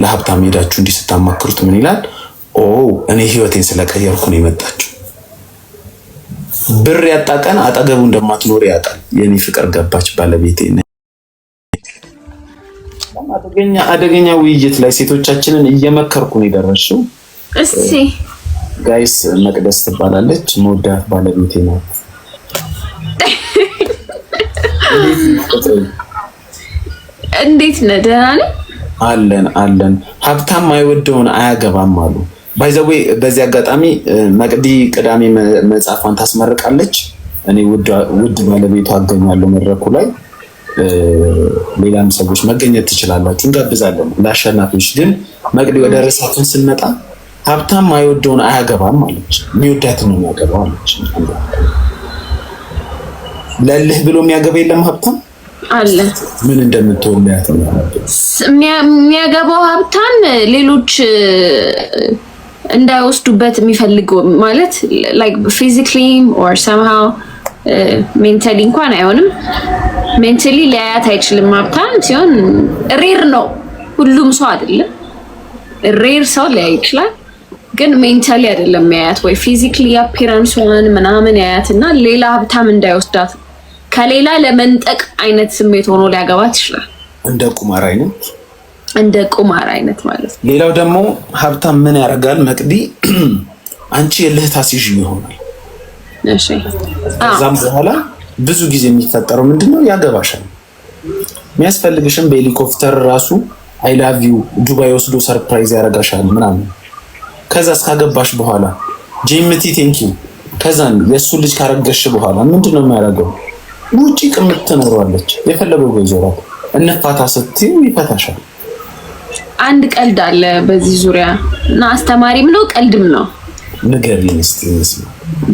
ለሀብታም ሄዳችሁ እንዲህ ስታማክሩት ምን ይላል? ኦ እኔ ህይወቴን ስለቀየርኩ ነው የመጣችው። ብር ያጣ ቀን አጠገቡ እንደማትኖር ያጣል። የኔ ፍቅር ገባች ባለቤቴ። አደገኛ ውይይት ላይ ሴቶቻችንን እየመከርኩ ነው የደረስሽው። እሺ ጋይስ መቅደስ ትባላለች፣ መወዳት ባለቤቴ ነው። እንዴት ነህ? ደህና ነህ? አለን። ሀብታም አይወደውን አያገባም አሉ። ባይ ዘ ዌይ በዚህ አጋጣሚ መቅዲ ቅዳሜ መጽሐፏን ታስመርቃለች። እኔ ውድ ባለቤቷ አገኛለሁ መድረኩ ላይ። ሌላም ሰዎች መገኘት ትችላላችሁ፣ እንጋብዛለን። ለአሸናፊዎች ግን መቅዲ ወደ ርዕሳችን ስንመጣ ሀብታም አይወደውን አያገባም አለች። የሚወዳትን ነው የሚያገባው አለች። ለልህ ብሎ የሚያገባ የለም ሀብታም አለ። ምን እንደምትወልያት ነው የሚያገባው ሀብታም ሌሎች እንዳይወስዱበት የሚፈልገው ማለት like physically or somehow mentally እንኳን አይሆንም። mentally ሊያያት አይችልም። ሀብታም ሲሆን ሬር ነው፣ ሁሉም ሰው አይደለም። ሬር ሰው ሊያይ ይችላል፣ ግን mentally አይደለም ያያት። ወይ physically appearance-ዋን ምናምን ያያትና ሌላ ሀብታም እንዳይወስዳት ከሌላ ለመንጠቅ አይነት ስሜት ሆኖ ሊያገባት ይችላል። እንደ ቁማር አይነት ማለት ነው። ሌላው ደግሞ ሀብታም ምን ያደርጋል? መቅዲ አንቺ የልህ ታሲዥ ይሆናል። እሺ ከዛም በኋላ ብዙ ጊዜ የሚፈጠረው ምንድነው? ያገባሻል። የሚያስፈልግሽም በሄሊኮፕተር ራሱ አይ ላቭ ዩ ዱባይ ወስዶ ሰርፕራይዝ ያደርጋሻል ምናምን። ከዛ እስካገባሽ በኋላ ጂምቲ ቴንክ ዩ ከዛን የሱ ልጅ ካረገሽ በኋላ ምንድነው የሚያደርገው? ውጪ ቅምጥ ትኖራለች። የፈለገው ገንዘብ እንፋታ ስትይው ይፈታሻል። አንድ ቀልድ አለ በዚህ ዙሪያ እና አስተማሪም ነው ቀልድም ነው። ንገሪኝ እስቲ።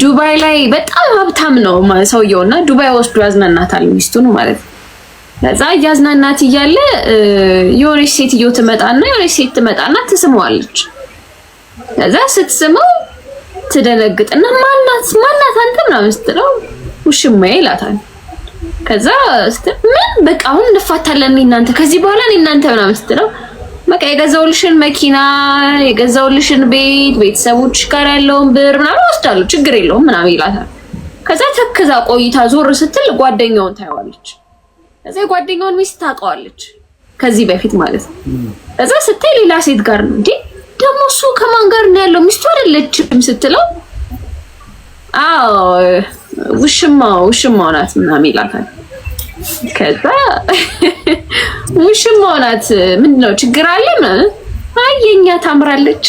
ዱባይ ላይ በጣም ሀብታም ነው ሰውየውና ዱባይ ወስዶ ያዝናናታል ሚስቱን ማለት ነው። ከዛ ያዝናናት እያለ የሆነች ሴትዮ ትመጣና ትስመዋለች። ከዛ ስትስመው ትደነግጥና ማናት አንተ ምናምን ስትለው ውሽማዬ ይላታል። ከዛ ምን በቃ አሁን እንፋታለን እናንተ ከዚህ በኋላ እናንተ ምናምን ስትለው በቃ የገዛውልሽን መኪና የገዛውልሽን ቤተሰቦች ጋር ያለውን ብር ምናምን ወስዳለሁ ችግር የለውም ምናምን ይላታል። ከዛ ተከዛ ቆይታ ዞር ስትል ጓደኛውን ታየዋለች። ከዛ ጓደኛውን ሚስት ታውቀዋለች ከዚህ በፊት ማለት ነው። ከዛ ስትል ሌላ ሴት ጋር ነው እንዴ ደግሞ እሱ ከማን ጋር ነው ያለው ሚስቱ አይደለችም ስትለው አዎ ውሽማው ናት ምናምን ይላታል። ከዛ ውሽማው ናት ምንድነው ችግር አለ? አይ የኛ ታምራለች።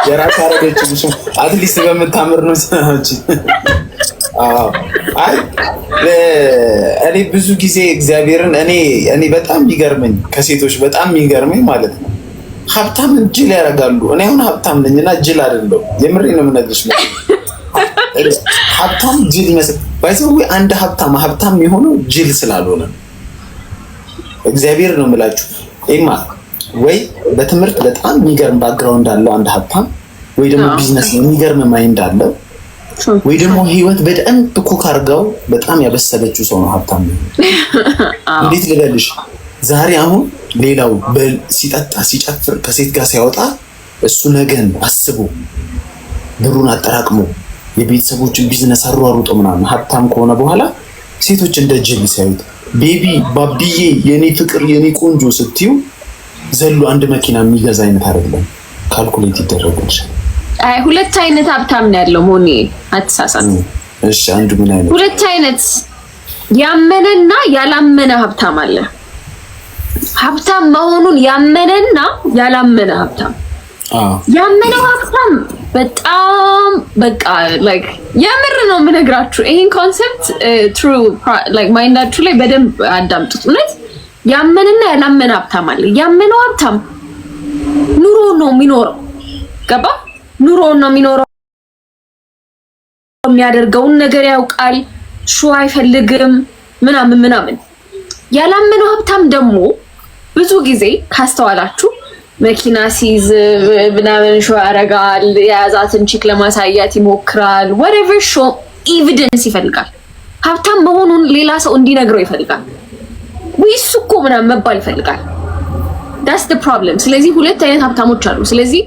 የራስ አረገች አትሊስት በመታመር ነው ሰዎች። አይ እኔ ብዙ ጊዜ እግዚአብሔርን እኔ በጣም የሚገርመኝ ከሴቶች በጣም የሚገርመኝ ማለት ነው ሀብታም ጅል ያደርጋሉ። እኔ አሁን ሀብታም ነኝና ጅል አይደለም፣ የምሬን ነው የምነግርሽ። ሀብታም ጅል ይመስል ባይዘው አንድ ሀብታም የሆነው ጅል ስላልሆነ እግዚአብሔር ነው የምላችሁ። ኤማ ወይ በትምህርት በጣም የሚገርም ባክግራውንድ አለው አንድ ሀብታም፣ ወይ ደግሞ ቢዝነስ የሚገርም ማይንድ አለው፣ ወይ ደግሞ ህይወት በደንብ ኩክ አድርጋው በጣም ያበሰለችው ሰው ነው ሀብታም ነው። እንዴት ልበልሽ? ዛሬ አሁን ሌላው ሲጠጣ ሲጨፍር ከሴት ጋር ሲያወጣ እሱ ነገን አስቦ ብሩን አጠራቅሞ የቤተሰቦችን ቢዝነስ አሯሩጦ ምናምን ሀብታም ከሆነ በኋላ ሴቶች እንደ ጅል ሲያዩት ቤቢ ባቢዬ የኔ ፍቅር የኔ ቆንጆ ስትዩ ዘሎ አንድ መኪና የሚገዛ አይነት አይደለም። ካልኩሌት ይደረጋል። አይ ሁለት አይነት ሀብታም ነው ያለው ሞኒ አትሳሳት። እሺ አንዱ ምን አይነት? ሁለት አይነት ያመነና ያላመነ ሀብታም አለ። ሀብታም መሆኑን ያመነና ያላመነ ሀብታም። ያመነው ሀብታም በጣም በቃ ላይክ የምር ነው የምነግራችሁ። ይሄን ኮንሰፕት ትሩ ላይክ ማይንዳችሁ ላይ በደንብ አዳምጡት። እውነት ያመነና ያላመነ ሀብታም አለ። ያመነው ሀብታም ኑሮ ነው የሚኖረው፣ ገባ? ኑሮ ነው የሚኖረው፣ የሚያደርገውን ነገር ያውቃል፣ ሹ አይፈልግም ምናምን። ያላመነው ሀብታም ደግሞ ብዙ ጊዜ ካስተዋላችሁ መኪና ሲይዝ ምናምን ሾው ያደርጋል፣ የያዛትን ቺክ ለማሳየት ይሞክራል። whatever show evidence ይፈልጋል። ሀብታም መሆኑን ሌላ ሰው እንዲነግረው ይፈልጋል። እሱ እኮ ምናምን መባል ይፈልጋል። that's the problem። ስለዚህ ሁለት አይነት ሀብታሞች አሉ። ስለዚህ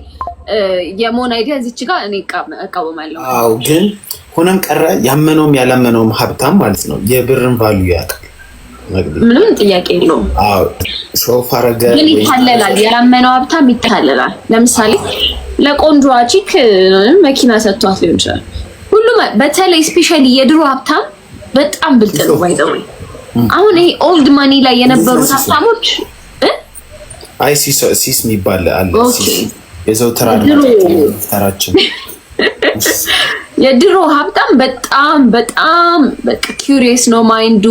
የሞን አይዲያ እዚች ጋር እኔ እቃወማለሁ። አዎ ግን ሆነም ቀረ ያመነውም ያላመነውም ሀብታም ማለት ነው የብርን ቫልዩ ያውቃል። ምንም ጥያቄ የለውም። አዎ ሾፍ አረገ ግን ይታለላል። ያላመነው ሀብታም ይታለላል። ለምሳሌ ለቆንጆ ቺክ መኪና ሰጥቷት ሊሆን ይችላል። ሁሉም በተለይ ስፔሻሊ የድሮ ሀብታም በጣም ብልጥ ነው ባይዘው። አሁን ይሄ ኦልድ ማኒ ላይ የነበሩት ሀብታሞች አይ ሲስ የሚባል አለ። የዘውትር ተራችን የድሮ ሀብታም በጣም በቃ ኪዩሪየስ ነው ማይንዱ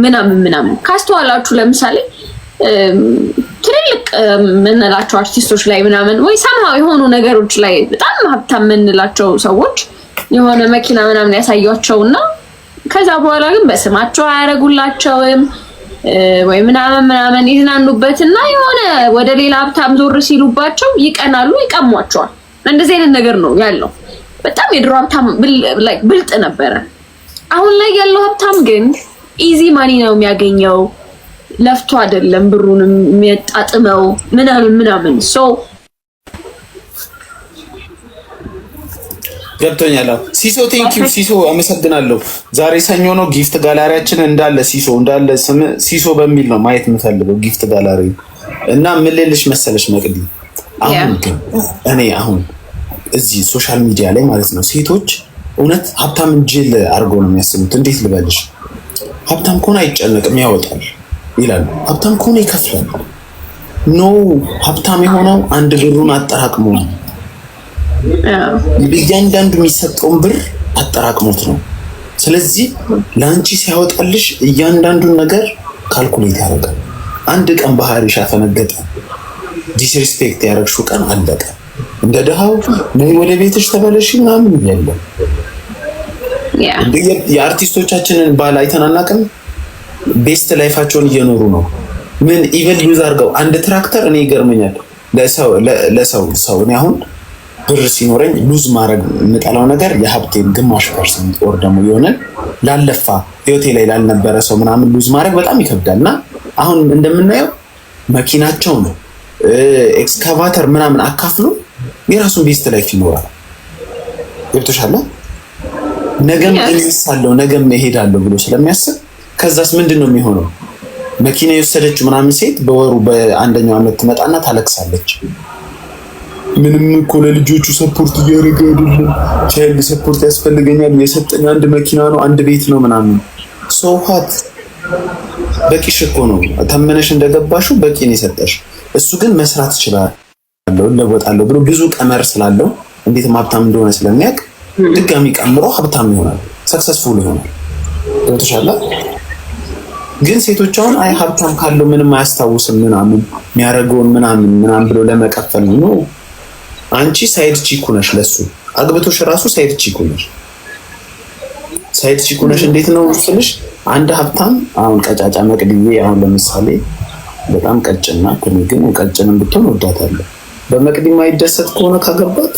ምናምን ካስተዋላችሁ ለምሳሌ ትልልቅ ምንላቸው አርቲስቶች ላይ ምናምን ወይ ሰማው የሆኑ ነገሮች ላይ በጣም ሀብታም ምንላቸው ሰዎች የሆነ መኪና ምናምን ያሳያቸውና ከዛ በኋላ ግን በስማቸው አያረጉላቸውም ወይ ምናምን ይዝናኑበትና የሆነ ወደ ሌላ ሀብታም ዞር ሲሉባቸው ይቀናሉ፣ ይቀሟቸዋል። እንደዚህ አይነት ነገር ነው ያለው። በጣም የድሮ ሀብታም ብልጥ ነበረ። አሁን ላይ ያለው ሀብታም ግን ኢዚ ማኒ ነው የሚያገኘው፣ ለፍቶ አይደለም ብሩን የሚያጣጥመው ምናምን ሶ ገብቶኛል። ሲሶ ቴንክ ዩ ሲሶ አመሰግናለሁ። ዛሬ ሰኞ ነው። ጊፍት ጋላሪያችን እንዳለ ሲሶ በሚል ነው ማየት የምፈልገው ጊፍት ጋላሪ እና ምን ልልሽ መሰለሽ መቅዲ፣ አሁን ግን እኔ እዚህ ሶሻል ሚዲያ ላይ ማለት ነው ሴቶች እውነት ሀብታም ጅል አድርገው ነው የሚያስቡት። እንዴት ልበልሽ? ሀብታም ከሆነ አይጨነቅም ያወጣል ይላሉ። ሀብታም ከሆነ ይከፍላል። ኖ ሀብታም የሆነው አንድ ብሩን አጠራቅሞ ነው። እያንዳንዱ የሚሰጠውን ብር አጠራቅሞት ነው። ስለዚህ ለአንቺ ሲያወጣልሽ እያንዳንዱን ነገር ካልኩሌት ያደርጋል። አንድ ቀን ባህሪሽ አፈነገጠ፣ ዲስሪስፔክት ያደረግሽው ቀን አለቀ። እንደ ድሃው ነይ ወደ ቤትሽ ተበለሽ ምናምን የለም። የአርቲስቶቻችንን ባል አይተን አናውቅም። ቤስት ላይፋቸውን እየኖሩ ነው። ምን ኢቨን ዩዝ አድርገው አንድ ትራክተር እኔ ይገርመኛል። ለሰው እኔ አሁን ብር ሲኖረኝ ሉዝ ማድረግ የምጠላው ነገር የሀብቴን ግማሽ ፐርሰንት ኦር ደግሞ የሆነ ላለፋ ህይወቴ ላይ ላልነበረ ሰው ምናምን ሉዝ ማድረግ በጣም ይከብዳል። እና አሁን እንደምናየው መኪናቸው ነው ኤክስካቫተር ምናምን አካፍሎ የራሱን ቤስት ላይፍ ይኖራል። ገብቶሻል? ነገም እንሳለው ነገም እሄዳለሁ ብሎ ስለሚያስብ ከዛስ ምንድነው የሚሆነው? መኪና የወሰደችው ምናምን ሴት በወሩ በአንደኛው ዓመት ትመጣና ታለቅሳለች። ምንም እኮ ለልጆቹ ሰፖርት እያደረገ አይደለም፣ ቻይልድ ሰፖርት ያስፈልገኛል፣ የሰጠኝ አንድ መኪና ነው አንድ ቤት ነው ምናምን። ሶሃት በቂሽ እኮ ነው ተመነሽ እንደገባሽው በቂ ነው የሰጠሽ። እሱ ግን መስራት ይችላል ለወጣለሁ ብሎ ብዙ ቀመር ስላለው እንዴት ሀብታም እንደሆነ ስለሚያውቅ ድጋሚ ቀምሮ ሀብታም ይሆናል፣ ሰክሰስፉል ይሆናል። ገብቶሻል? ግን ሴቶች አሁን አይ ሀብታም ካለው ምንም አያስታውስም ምናምን የሚያደርገውን ምናምን ብሎ ለመቀፈል ነው። አንቺ ሳይድ ቺኩ ነሽ፣ ለሱ አግብቶሽ ራሱ ሳይድ ቺኩ ነሽ። ሳይድ ቺኩ ነሽ እንዴት ነው ስልሽ፣ አንድ ሀብታም አሁን ቀጫጫ መቅድዬ አሁን ለምሳሌ በጣም ቀጭና ከኔ ግን ቀጭንም ብትሆን ወዳታለሁ። በመቅዲ ማይደሰት ከሆነ ካገባት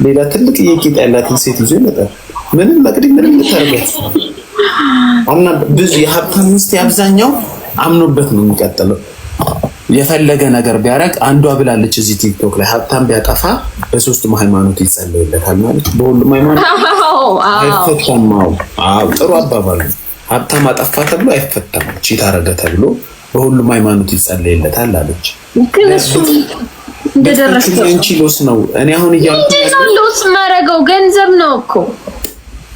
ሌላ ትልቅ የቂጥ ያላትን ሴት ይዞ ይመጣል። መቅዲ ምንም ልታረጋት እና ብዙ የሀብታም ሚስት አብዛኛው አምኖበት ነው የሚቀጥለው። የፈለገ ነገር ቢያረግ አንዷ ብላለች እዚህ ቲክቶክ ላይ ሀብታም ቢያጠፋ በሶስቱም ሃይማኖት ይጸለይለታል ማለት በሁሉም ሃይማኖት አይፈታም። ጥሩ አባባል ነው። ሀብታም አጠፋ ተብሎ አይፈታም፣ ቺት አረገ ተብሎ በሁሉም ሃይማኖት ይጸለይለታል አለች። ግን እሱ እንደደረሰው እንቺ ሎስ ነው። እኔ አሁን ነው ሎስ ማረገው ገንዘብ ነው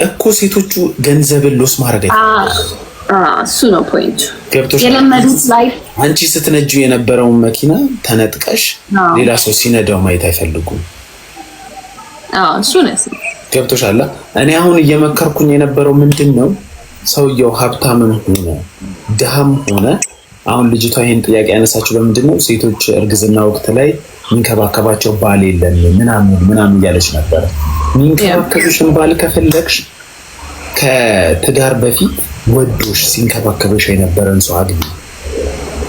እኮ ሴቶቹ ገንዘብን ሎስ ማረግ አይፈልጉም። እሱ ነው ፖይንቱ። የለመዱት ላይፍ አንቺ ስትነጂው የነበረውን መኪና ተነጥቀሽ ሌላ ሰው ሲነዳው ማየት አይፈልጉም። እሱ ነው ገብቶሻል? እኔ አሁን እየመከርኩኝ የነበረው ምንድነው ሰውየው ሀብታምም ሆነ ድሃም ሆነ አሁን ልጅቷ ይሄን ጥያቄ ያነሳችው በምንድነው ሴቶች እርግዝና ወቅት ላይ ሚንከባከባቸው ባል የለም ምናምን እያለች ነበር። ሚንከባከብሽን ባል ከፈለግሽ ከትዳር በፊት ወዶሽ ሲንከባከብሽ የነበረን ሰው አግቢ።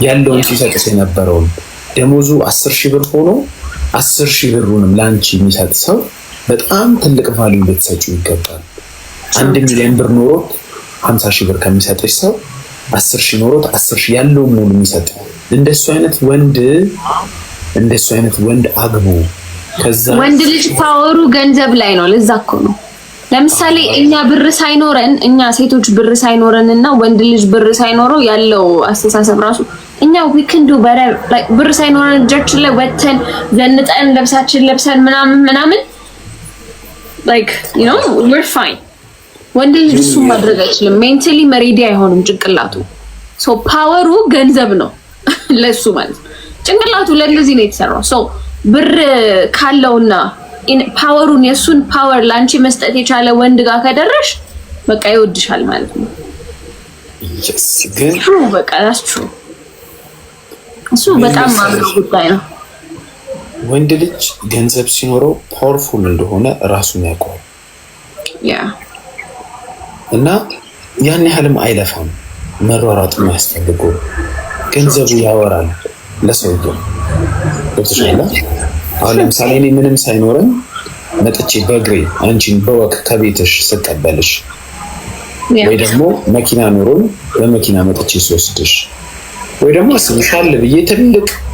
ያለውን ሲሰጥሽ የነበረውን ደሞዙ 10,000 ብር ሆኖ 10,000 ብሩንም ላንቺ የሚሰጥ ሰው በጣም ትልቅ ቫልዩ ልትሰጪው ይገባል። 1 ሚሊዮን ብር ኖሮ 50,000 ብር ከሚሰጥሽ ሰው 10 ሺህ ኖሮት 10 ሺህ ያለው ሙሉ የሚሰጥ እንደሱ አይነት ወንድ አግቡ። ከዛ ወንድ ልጅ ፓወሩ ገንዘብ ላይ ነው። ለዛ እኮ ነው ለምሳሌ እኛ ብር ሳይኖረን እኛ ሴቶች ብር ሳይኖረንና ወንድ ልጅ ብር ሳይኖረው ያለው አስተሳሰብ ራሱ እኛ we can do better like ብር ሳይኖረን እጃችን ላይ ወተን ዘንጠን ለብሳችን ለብሰን ምናምን like you know we're fine። ወንድ ልጅ እሱ ማድረግ አይችልም። ሜንታሊ መሬዲ አይሆንም ጭንቅላቱ። ሶ ፓወሩ ገንዘብ ነው ለሱ ማለት ጭንቅላቱ ለዚህ ነው የተሰራው። ሶ ብር ካለውና ፓወሩን የሱን ፓወር ላንቺ መስጠት የቻለ ወንድ ጋር ከደረሽ በቃ ይወድሻል ማለት ነው። yes ግን በቃ that's true። እሱ በጣም ማምነው ጉዳይ ነው። ወንድ ልጅ ገንዘብ ሲኖረው ፓወርፉል እንደሆነ ራሱን ያውቃል። እና ያን ያህልም አይለፋም። መሯሯጥ የሚያስፈልገው ገንዘቡ ያወራል ለሰውየው። በተሻለ አሁን ለምሳሌ እኔ ምንም ሳይኖረን መጥቼ በእግሬ አንቺን በወቅ ከቤትሽ ስቀበልሽ ወይ ደግሞ መኪና ኖሮን በመኪና መጥቼ ስወስድሽ ወይ ደግሞ ስልሻል ብዬ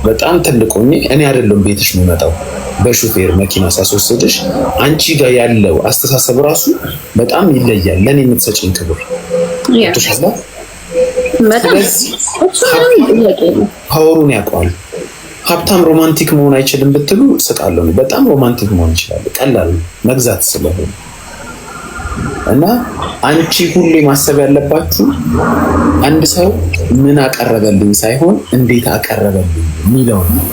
በጣም ትልቅ ሆኜ እኔ አይደለም ቤትሽ የምመጣው በሹፌር መኪና ሳስወስድሽ አንቺ ጋር ያለው አስተሳሰብ ራሱ በጣም ይለያል። ለኔ የምትሰጪኝ ክብር ተሻለ ፓወሩን ያውቃል። ሀብታም ሮማንቲክ መሆን አይችልም ብትሉ ስቃለሁ። በጣም ሮማንቲክ መሆን ይችላል፣ ቀላል መግዛት ስለሆነ እና አንቺ ሁሌ ማሰብ ያለባችሁ አንድ ሰው ምን አቀረበልኝ ሳይሆን እንዴት አቀረበልኝ የሚለው ነው።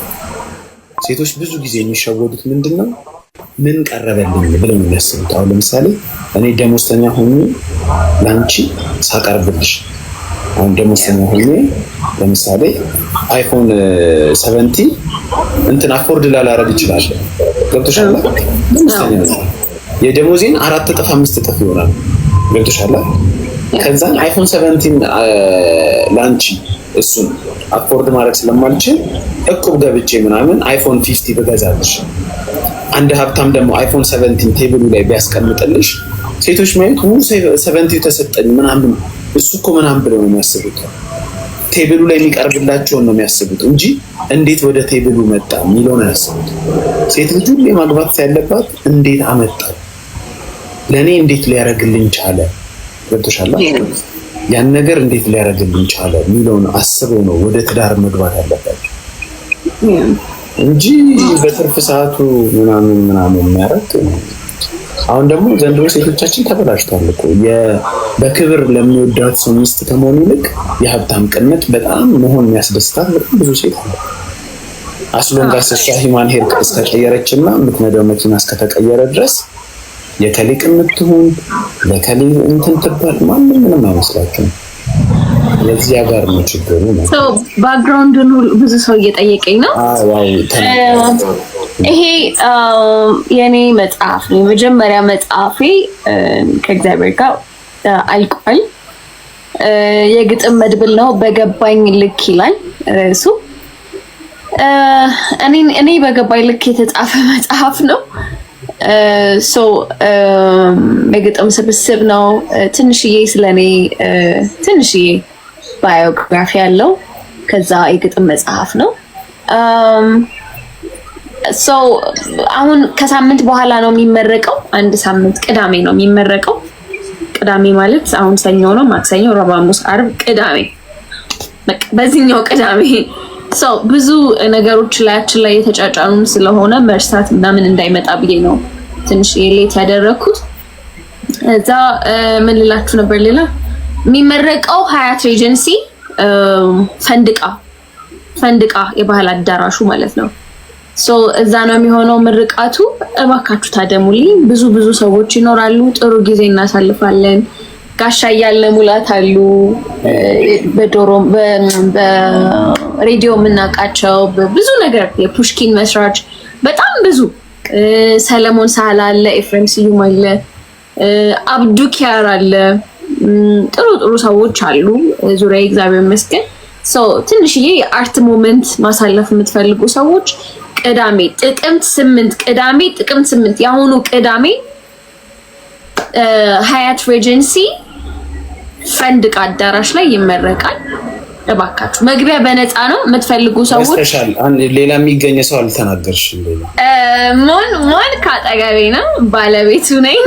ሴቶች ብዙ ጊዜ የሚሸወዱት ምንድነው ምን ቀረበልኝ ብለው የሚያስቡት። አሁን ለምሳሌ እኔ ደሞዝተኛ ሆኜ ላንቺ ሳቀርብልሽ አሁን ደሞዝተኛ ሆኜ ለምሳሌ አይፎን 70 እንትን አፎርድ ላላረግ ይችላል። ገብቶሻል? የደሞዜን 4 እጥፍ 5 እጥፍ ይሆናል። ገብቶሻል? ከዛ አይፎን 17 ላንቺ እሱን አፎርድ ማድረግ ስለማልችል እቁብ ገብቼ ምናምን አይፎን 50 በገዛልሽ አንድ ሀብታም ደግሞ አይፎን 17 ቴብሉ ላይ ቢያስቀምጥልሽ ሴቶች ማለት 70 ተሰጠኝ ምናምን እሱ እኮ ምናምን ብለው ነው የሚያስቡት። ቴብሉ ላይ የሚቀርብላቸውን ነው የሚያስቡት እንጂ እንዴት ወደ ቴብሉ መጣ የሚለውን አያስቡት። ሴት ልጅ ሁሌ ማግባት ያለባት እንዴት አመጣ፣ ለኔ እንዴት ሊያረግልኝ ቻለ፣ ገብቶሻል? ያን ነገር እንዴት ሊያረግልኝ ቻለ የሚለውን አስበው ነው ወደ ትዳር መግባት ያለባቸው እንጂ በትርፍ ሰዓቱ ምናምን የሚያረግ። አሁን ደግሞ ዘንድሮ ሴቶቻችን ተበላሽቷል እኮ በክብር ለሚወዳት ሰው ሚስት ከመሆኑ ይልቅ የሀብታም ቅነት በጣም መሆን የሚያስደስታት በጣም ብዙ ሴት አለ። አስሎንጋስ እሷ ሂማን ሄር እስከቀየረችና የምትነዳው መኪና እስከተቀየረ ድረስ የከሊቅ የምትሆን ለከሊ እንትን ትባል ማንም ምንም አይመስላችሁም። ለዚያ ጋር ነው ችግሩ ነው። ባክግራውንዱን ብዙ ሰው እየጠየቀኝ ነው። ይሄ የኔ መጽሐፍ ነው። የመጀመሪያ መጽሐፌ ከእግዚአብሔር ጋር አልቋል። የግጥም መድብል ነው። በገባኝ ልክ ይላል ርዕሱ። እኔ በገባኝ ልክ የተጻፈ መጽሐፍ ነው። የግጥም ስብስብ ነው። ትንሽዬ ስለኔ ትንሽዬ ባዮግራፊ ያለው ከዛ የግጥም መጽሐፍ ነው። አሁን ከሳምንት በኋላ ነው የሚመረቀው። አንድ ሳምንት ቅዳሜ ነው የሚመረቀው። ቅዳሜ ማለት አሁን ሰኞ ነው፣ ማክሰኞ፣ ረቡዕ፣ ሐሙስ፣ ዓርብ፣ ቅዳሜ በቃ በዚህኛው ቅዳሜ ብዙ ነገሮች ላያችን ላይ የተጫጫኑን ስለሆነ መርሳት ምናምን እንዳይመጣ ብዬ ነው ትንሽ ሌት ያደረኩት። እዛ ምን ልላችሁ ነበር ሌላ የሚመረቀው ሀያት ሬጀንሲ ፈንድቃ የባህል አዳራሹ ማለት ነው። እዛ ነው የሚሆነው ምርቃቱ። እባካችሁ ታደሙልኝ። ብዙ ሰዎች ይኖራሉ። ጥሩ ጊዜ እናሳልፋለን። ጋሻ እያለ ሙላት አሉ። በሬዲዮ የምናውቃቸው ብዙ ነገር የፑሽኪን መስራች በጣም ብዙ ሰለሞን ሳህላ አለ፣ ኤፍሬም ስዩም አለ፣ አብዱ ኪያር አለ። ጥሩ ሰዎች አሉ ዙሪያ። እግዚአብሔር ይመስገን። ትንሽዬ የአርት ሞመንት ማሳለፍ የምትፈልጉ ሰዎች ቅዳሜ ጥቅምት 8 የአሁኑ ቅዳሜ ሀያት ሬጀንሲ ፈንድቅ አዳራሽ ላይ ይመረቃል። እባካችሁ መግቢያ በነፃ ነው። የምትፈልጉ ሰዎች ስፔሻል ሌላ የሚገኝ ሰው አልተናገርሽም። ሞን ካጠገቤ ነው፣ ባለቤቱ ነኝ።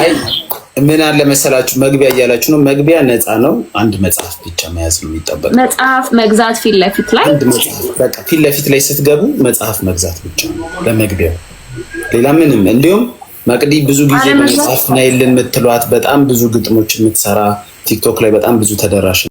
አይ ምን አለ መሰላችሁ መግቢያ እያላችሁ ነው። መግቢያ ነፃ ነው። አንድ መጽሐፍ ብቻ መያዝ ነው የሚጠበቅ። መጽሐፍ መግዛት ፊት ለፊት ላይ አንድ መጽሐፍ በቃ ፊት ለፊት ላይ ስትገቡ መጽሐፍ መግዛት ብቻ ለመግቢያው፣ ሌላ ምንም። እንዲሁም መቅዲ ብዙ ጊዜ መጽሐፍ ናይልን የምትሏት በጣም ብዙ ግጥሞች የምትሰራ ቲክቶክ ላይ በጣም ብዙ ተደራሽ